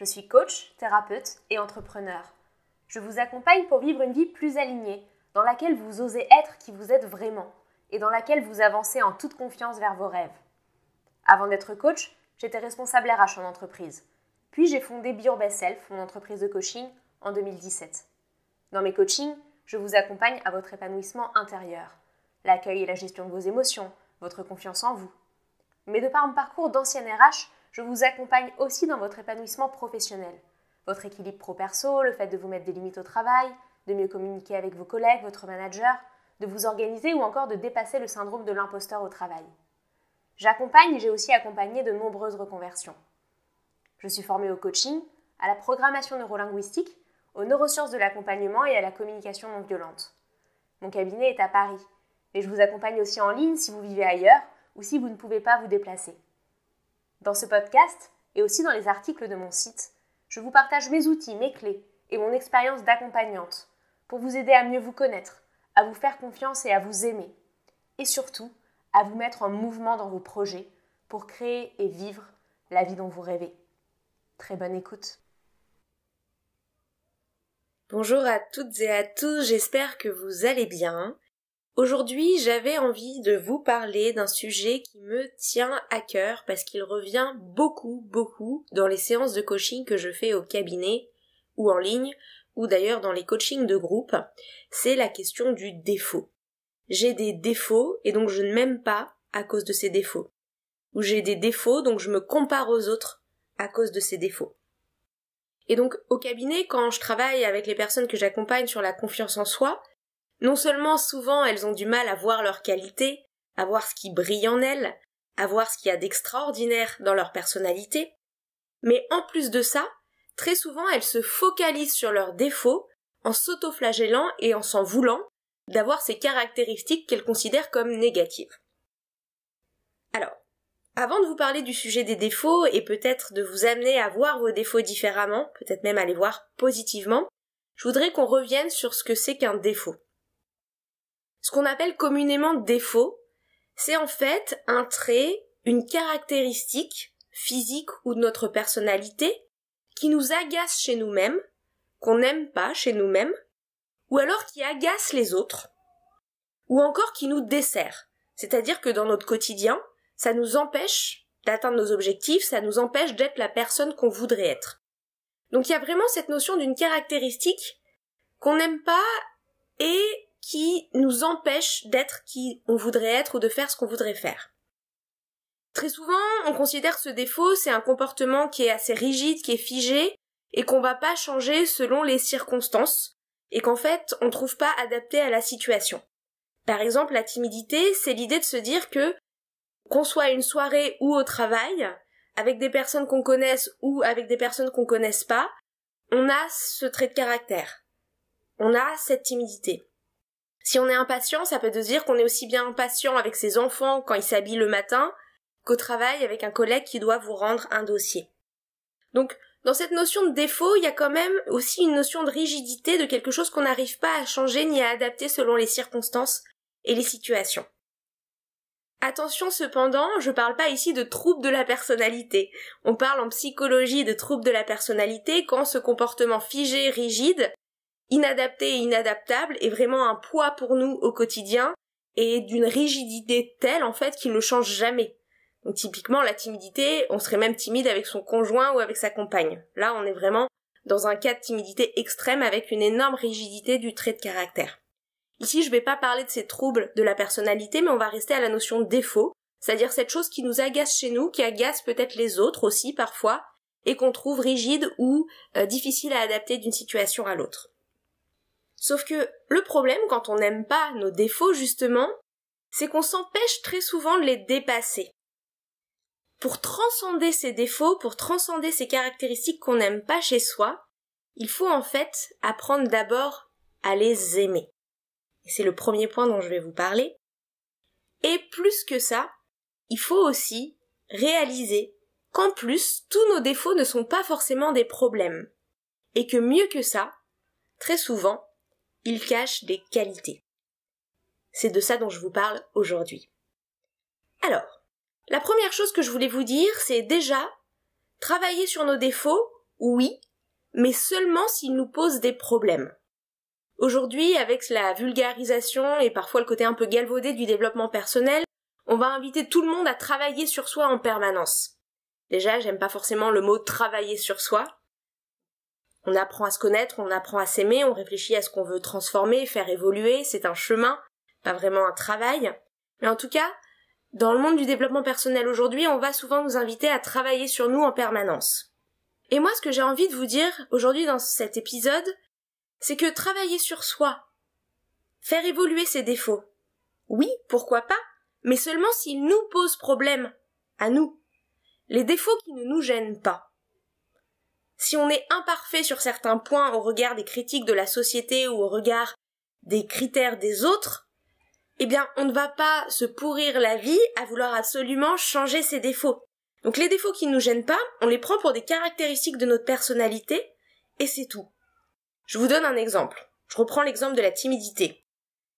Je suis coach, thérapeute et entrepreneur. Je vous accompagne pour vivre une vie plus alignée, dans laquelle vous osez être qui vous êtes vraiment et dans laquelle vous avancez en toute confiance vers vos rêves. Avant d'être coach, j'étais responsable RH en entreprise. Puis j'ai fondé Be Your Best Self, mon entreprise de coaching, en 2017. Dans mes coachings, je vous accompagne à votre épanouissement intérieur, l'accueil et la gestion de vos émotions, votre confiance en vous. Mais de par mon parcours d'ancienne RH, je vous accompagne aussi dans votre épanouissement professionnel, votre équilibre pro-perso, le fait de vous mettre des limites au travail, de mieux communiquer avec vos collègues, votre manager, de vous organiser ou encore de dépasser le syndrome de l'imposteur au travail. J'accompagne et j'ai aussi accompagné de nombreuses reconversions. Je suis formée au coaching, à la programmation neurolinguistique, aux neurosciences de l'accompagnement et à la communication non violente. Mon cabinet est à Paris, mais je vous accompagne aussi en ligne si vous vivez ailleurs ou si vous ne pouvez pas vous déplacer. Dans ce podcast, et aussi dans les articles de mon site, je vous partage mes outils, mes clés et mon expérience d'accompagnante pour vous aider à mieux vous connaître, à vous faire confiance et à vous aimer. Et surtout, à vous mettre en mouvement dans vos projets pour créer et vivre la vie dont vous rêvez. Très bonne écoute. Bonjour à toutes et à tous, j'espère que vous allez bien. Aujourd'hui, j'avais envie de vous parler d'un sujet qui me tient à cœur parce qu'il revient beaucoup dans les séances de coaching que je fais au cabinet ou en ligne ou d'ailleurs dans les coachings de groupe. C'est la question du défaut. J'ai des défauts et donc je ne m'aime pas à cause de ces défauts. Ou j'ai des défauts donc je me compare aux autres à cause de ces défauts. Et donc au cabinet, quand je travaille avec les personnes que j'accompagne sur la confiance en soi, non seulement souvent elles ont du mal à voir leurs qualités, à voir ce qui brille en elles, à voir ce qu'il y a d'extraordinaire dans leur personnalité, mais en plus de ça, très souvent elles se focalisent sur leurs défauts en s'auto-flagellant et en s'en voulant d'avoir ces caractéristiques qu'elles considèrent comme négatives. Alors, avant de vous parler du sujet des défauts et peut-être de vous amener à voir vos défauts différemment, peut-être même à les voir positivement, je voudrais qu'on revienne sur ce que c'est qu'un défaut. Ce qu'on appelle communément défaut, c'est en fait un trait, une caractéristique physique ou de notre personnalité qui nous agace chez nous-mêmes, qu'on n'aime pas chez nous-mêmes, ou alors qui agace les autres, ou encore qui nous dessert. C'est-à-dire que dans notre quotidien, ça nous empêche d'atteindre nos objectifs, ça nous empêche d'être la personne qu'on voudrait être. Donc il y a vraiment cette notion d'une caractéristique qu'on n'aime pas et qui nous empêche d'être qui on voudrait être ou de faire ce qu'on voudrait faire. Très souvent, on considère ce défaut, c'est un comportement qui est assez rigide, qui est figé, et qu'on va pas changer selon les circonstances, et qu'en fait, on trouve pas adapté à la situation. Par exemple, la timidité, c'est l'idée de se dire que, qu'on soit à une soirée ou au travail, avec des personnes qu'on connaisse ou avec des personnes qu'on connaisse pas, on a ce trait de caractère. On a cette timidité. Si on est impatient, ça peut dire qu'on est aussi bien impatient avec ses enfants quand ils s'habillent le matin qu'au travail avec un collègue qui doit vous rendre un dossier. Donc, dans cette notion de défaut, il y a quand même aussi une notion de rigidité, de quelque chose qu'on n'arrive pas à changer ni à adapter selon les circonstances et les situations. Attention cependant, je parle pas ici de troubles de la personnalité. On parle en psychologie de troubles de la personnalité quand ce comportement figé, rigide, inadapté et inadaptable est vraiment un poids pour nous au quotidien et d'une rigidité telle en fait qu'il ne change jamais. Donc typiquement la timidité, on serait même timide avec son conjoint ou avec sa compagne. Là on est vraiment dans un cas de timidité extrême avec une énorme rigidité du trait de caractère. Ici je vais pas parler de ces troubles de la personnalité mais on va rester à la notion de défaut, c'est-à-dire cette chose qui nous agace chez nous, qui agace peut-être les autres aussi parfois et qu'on trouve rigide ou difficile à adapter d'une situation à l'autre. Sauf que le problème, quand on n'aime pas nos défauts, justement, c'est qu'on s'empêche très souvent de les dépasser. Pour transcender ces défauts, pour transcender ces caractéristiques qu'on n'aime pas chez soi, il faut en fait apprendre d'abord à les aimer. Et c'est le premier point dont je vais vous parler. Et plus que ça, il faut aussi réaliser qu'en plus, tous nos défauts ne sont pas forcément des problèmes. Et que mieux que ça, très souvent, ils cachent des qualités. C'est de ça dont je vous parle aujourd'hui. Alors, la première chose que je voulais vous dire, c'est déjà travailler sur nos défauts Oui, mais seulement s'il nous pose des problèmes. Aujourd'hui, avec la vulgarisation et parfois le côté un peu galvaudé du développement personnel, on va inviter tout le monde à travailler sur soi en permanence. Déjà, j'aime pas forcément le mot travailler sur soi. On apprend à se connaître, on apprend à s'aimer, on réfléchit à ce qu'on veut transformer, faire évoluer, c'est un chemin, pas vraiment un travail. Mais en tout cas, dans le monde du développement personnel aujourd'hui, on va souvent nous inviter à travailler sur nous en permanence. Et moi, ce que j'ai envie de vous dire aujourd'hui dans cet épisode, c'est que travailler sur soi, faire évoluer ses défauts, oui, pourquoi pas, mais seulement s'ils nous posent problème, à nous. Les défauts qui ne nous gênent pas. Si on est imparfait sur certains points au regard des critiques de la société ou au regard des critères des autres, eh bien, on ne va pas se pourrir la vie à vouloir absolument changer ses défauts. Donc les défauts qui ne nous gênent pas, on les prend pour des caractéristiques de notre personnalité, et c'est tout. Je vous donne un exemple. Je reprends l'exemple de la timidité.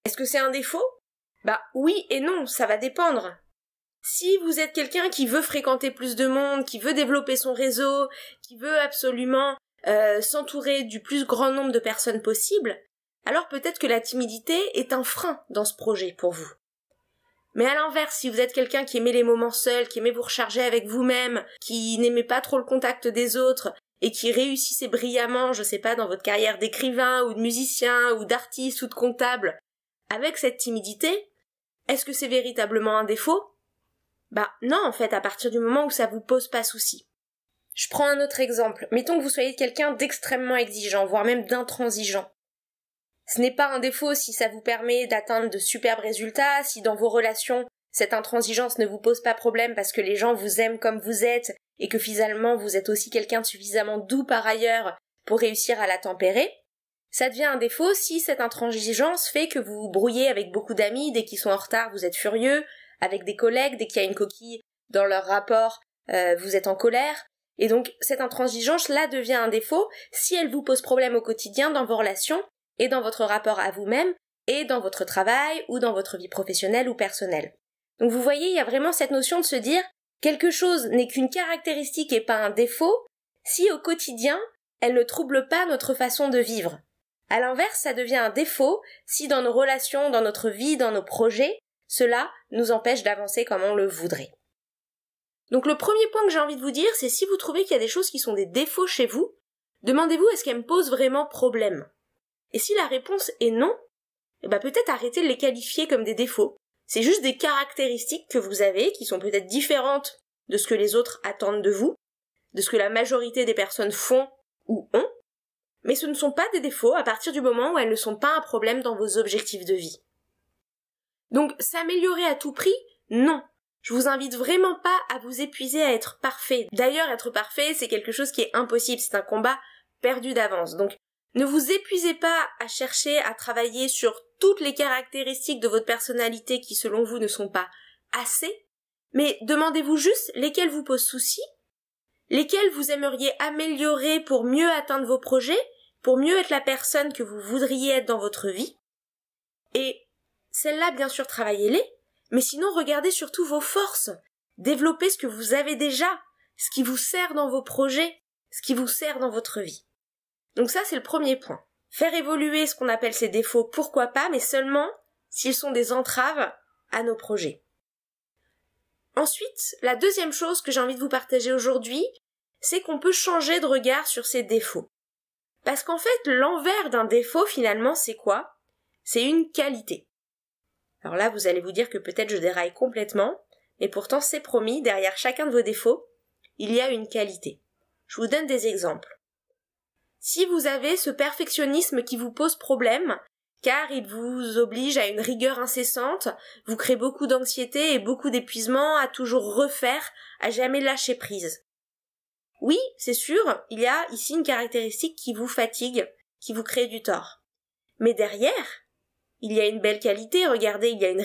Est-ce que c'est un défaut? Oui et non, ça va dépendre. Si vous êtes quelqu'un qui veut fréquenter plus de monde, qui veut développer son réseau, qui veut absolument s'entourer du plus grand nombre de personnes possible, alors peut-être que la timidité est un frein dans ce projet pour vous. Mais à l'inverse, si vous êtes quelqu'un qui aimait les moments seuls, qui aimait vous recharger avec vous-même, qui n'aimait pas trop le contact des autres, et qui réussissait brillamment, je sais pas, dans votre carrière d'écrivain, ou de musicien, ou d'artiste, ou de comptable, avec cette timidité, est-ce que c'est véritablement un défaut? Non, en fait, à partir du moment où ça vous pose pas souci. Je prends un autre exemple. Mettons que vous soyez quelqu'un d'extrêmement exigeant, voire même d'intransigeant. Ce n'est pas un défaut si ça vous permet d'atteindre de superbes résultats, si dans vos relations, cette intransigeance ne vous pose pas problème parce que les gens vous aiment comme vous êtes et que finalement vous êtes aussi quelqu'un de suffisamment doux par ailleurs pour réussir à la tempérer. Ça devient un défaut si cette intransigeance fait que vous vous brouillez avec beaucoup d'amis, dès qu'ils sont en retard vous êtes furieux, avec des collègues, dès qu'il y a une coquille dans leur rapport, vous êtes en colère. Et donc cette intransigeance-là devient un défaut si elle vous pose problème au quotidien dans vos relations et dans votre rapport à vous-même et dans votre travail ou dans votre vie professionnelle ou personnelle. Donc vous voyez, il y a vraiment cette notion de se dire quelque chose n'est qu'une caractéristique et pas un défaut si au quotidien elle ne trouble pas notre façon de vivre. À l'inverse, ça devient un défaut si dans nos relations, dans notre vie, dans nos projets, cela nous empêche d'avancer comme on le voudrait. Donc le premier point que j'ai envie de vous dire, c'est si vous trouvez qu'il y a des choses qui sont des défauts chez vous, demandez-vous est-ce qu'elles me posent vraiment problème? Et si la réponse est non, peut-être arrêtez de les qualifier comme des défauts. C'est juste des caractéristiques que vous avez qui sont peut-être différentes de ce que les autres attendent de vous, de ce que la majorité des personnes font ou ont, mais ce ne sont pas des défauts à partir du moment où elles ne sont pas un problème dans vos objectifs de vie. Donc, s'améliorer à tout prix? Non. Je vous invite vraiment pas à vous épuiser à être parfait. D'ailleurs, être parfait, c'est quelque chose qui est impossible, c'est un combat perdu d'avance. Donc, ne vous épuisez pas à chercher à travailler sur toutes les caractéristiques de votre personnalité qui, selon vous, ne sont pas assez, mais demandez-vous juste lesquelles vous posent souci, lesquelles vous aimeriez améliorer pour mieux atteindre vos projets, pour mieux être la personne que vous voudriez être dans votre vie. Et celles-là, bien sûr, travaillez-les, mais sinon, regardez surtout vos forces. Développez ce que vous avez déjà, ce qui vous sert dans vos projets, ce qui vous sert dans votre vie. Donc ça, c'est le premier point. Faire évoluer ce qu'on appelle ces défauts, pourquoi pas, mais seulement s'ils sont des entraves à nos projets. Ensuite, la deuxième chose que j'ai envie de vous partager aujourd'hui, c'est qu'on peut changer de regard sur ces défauts. Parce qu'en fait, l'envers d'un défaut, finalement, c'est quoi? C'est une qualité. Alors là, vous allez vous dire que peut-être je déraille complètement, mais pourtant, c'est promis, derrière chacun de vos défauts, il y a une qualité. Je vous donne des exemples. Si vous avez ce perfectionnisme qui vous pose problème, car il vous oblige à une rigueur incessante, vous crée beaucoup d'anxiété et beaucoup d'épuisement à toujours refaire, à jamais lâcher prise. Oui, c'est sûr, il y a ici une caractéristique qui vous fatigue, qui vous crée du tort. Mais derrière, il y a une belle qualité, regardez, il y a une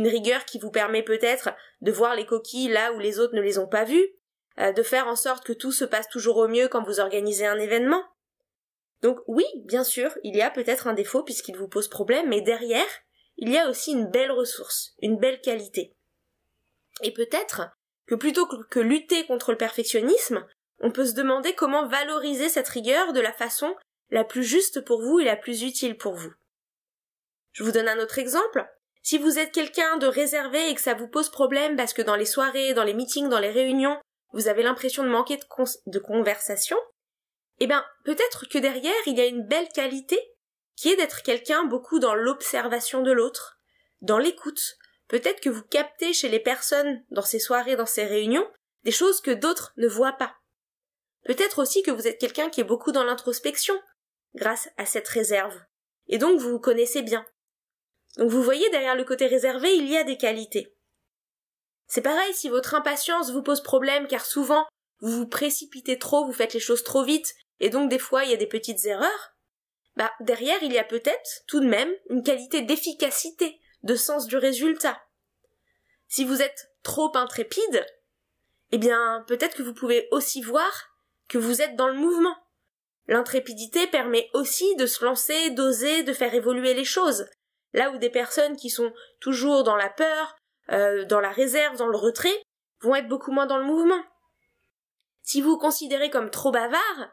rigueur qui vous permet peut-être de voir les coquilles là où les autres ne les ont pas vues, de faire en sorte que tout se passe toujours au mieux quand vous organisez un événement. Donc oui, bien sûr, il y a peut-être un défaut puisqu'il vous pose problème, mais derrière, il y a aussi une belle ressource, une belle qualité. Et peut-être que plutôt que lutter contre le perfectionnisme, on peut se demander comment valoriser cette rigueur de la façon la plus juste pour vous et la plus utile pour vous. Je vous donne un autre exemple. Si vous êtes quelqu'un de réservé et que ça vous pose problème parce que dans les soirées, dans les meetings, dans les réunions, vous avez l'impression de manquer de conversation, eh bien, peut-être que derrière, il y a une belle qualité qui est d'être quelqu'un beaucoup dans l'observation de l'autre, dans l'écoute. Peut-être que vous captez chez les personnes dans ces soirées, dans ces réunions, des choses que d'autres ne voient pas. Peut-être aussi que vous êtes quelqu'un qui est beaucoup dans l'introspection, grâce à cette réserve. Et donc vous vous connaissez bien. Donc vous voyez, derrière le côté réservé, il y a des qualités. C'est pareil si votre impatience vous pose problème, car souvent, vous vous précipitez trop, vous faites les choses trop vite, et donc des fois il y a des petites erreurs. Derrière, il y a peut-être, tout de même, une qualité d'efficacité, de sens du résultat. Si vous êtes trop intrépide, eh bien, peut-être que vous pouvez aussi voir que vous êtes dans le mouvement. L'intrépidité permet aussi de se lancer, d'oser, de faire évoluer les choses. Là où des personnes qui sont toujours dans la peur, dans la réserve, dans le retrait, vont être beaucoup moins dans le mouvement. Si vous vous considérez comme trop bavard,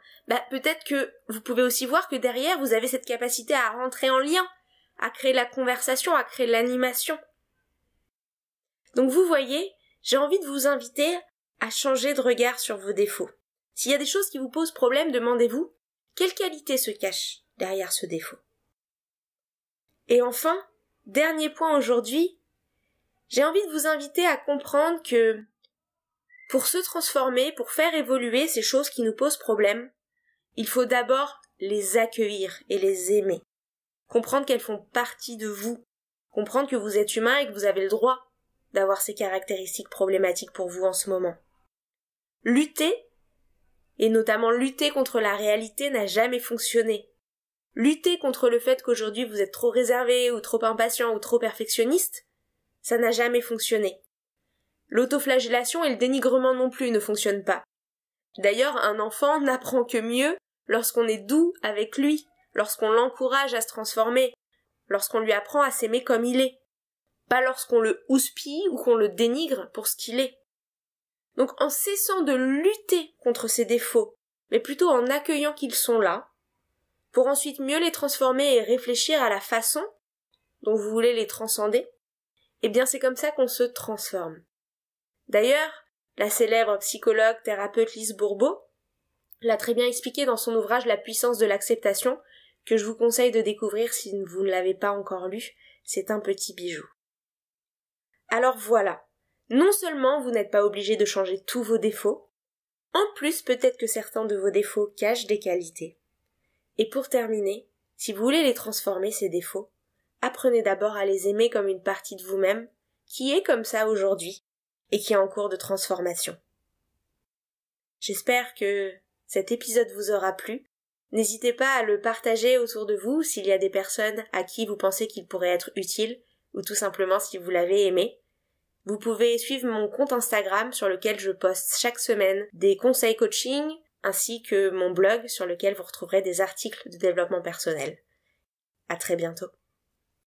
peut-être que vous pouvez aussi voir que derrière, vous avez cette capacité à rentrer en lien, à créer la conversation, à créer l'animation. Donc vous voyez, j'ai envie de vous inviter à changer de regard sur vos défauts. S'il y a des choses qui vous posent problème, demandez-vous quelle qualité se cache derrière ce défaut. Et enfin, dernier point aujourd'hui, j'ai envie de vous inviter à comprendre que pour se transformer, pour faire évoluer ces choses qui nous posent problème, il faut d'abord les accueillir et les aimer. Comprendre qu'elles font partie de vous. Comprendre que vous êtes humain et que vous avez le droit d'avoir ces caractéristiques problématiques pour vous en ce moment. Lutter, et notamment lutter contre la réalité, n'a jamais fonctionné. Lutter contre le fait qu'aujourd'hui vous êtes trop réservé ou trop impatient ou trop perfectionniste, ça n'a jamais fonctionné. L'autoflagellation et le dénigrement non plus ne fonctionnent pas. D'ailleurs, un enfant n'apprend que mieux lorsqu'on est doux avec lui, lorsqu'on l'encourage à se transformer, lorsqu'on lui apprend à s'aimer comme il est, pas lorsqu'on le houspille ou qu'on le dénigre pour ce qu'il est. Donc en cessant de lutter contre ses défauts, mais plutôt en accueillant qu'ils sont là, pour ensuite mieux les transformer et réfléchir à la façon dont vous voulez les transcender, eh bien c'est comme ça qu'on se transforme. D'ailleurs, la célèbre psychologue thérapeute Lise Bourbeau l'a très bien expliqué dans son ouvrage La puissance de l'acceptation, que je vous conseille de découvrir si vous ne l'avez pas encore lu, c'est un petit bijou. Alors voilà, non seulement vous n'êtes pas obligé de changer tous vos défauts, en plus peut-être que certains de vos défauts cachent des qualités. Et pour terminer, si vous voulez les transformer, ces défauts, apprenez d'abord à les aimer comme une partie de vous-même, qui est comme ça aujourd'hui, et qui est en cours de transformation. J'espère que cet épisode vous aura plu. N'hésitez pas à le partager autour de vous s'il y a des personnes à qui vous pensez qu'il pourrait être utile, ou tout simplement si vous l'avez aimé. Vous pouvez suivre mon compte Instagram sur lequel je poste chaque semaine des conseils coaching, ainsi que mon blog sur lequel vous retrouverez des articles de développement personnel. À très bientôt.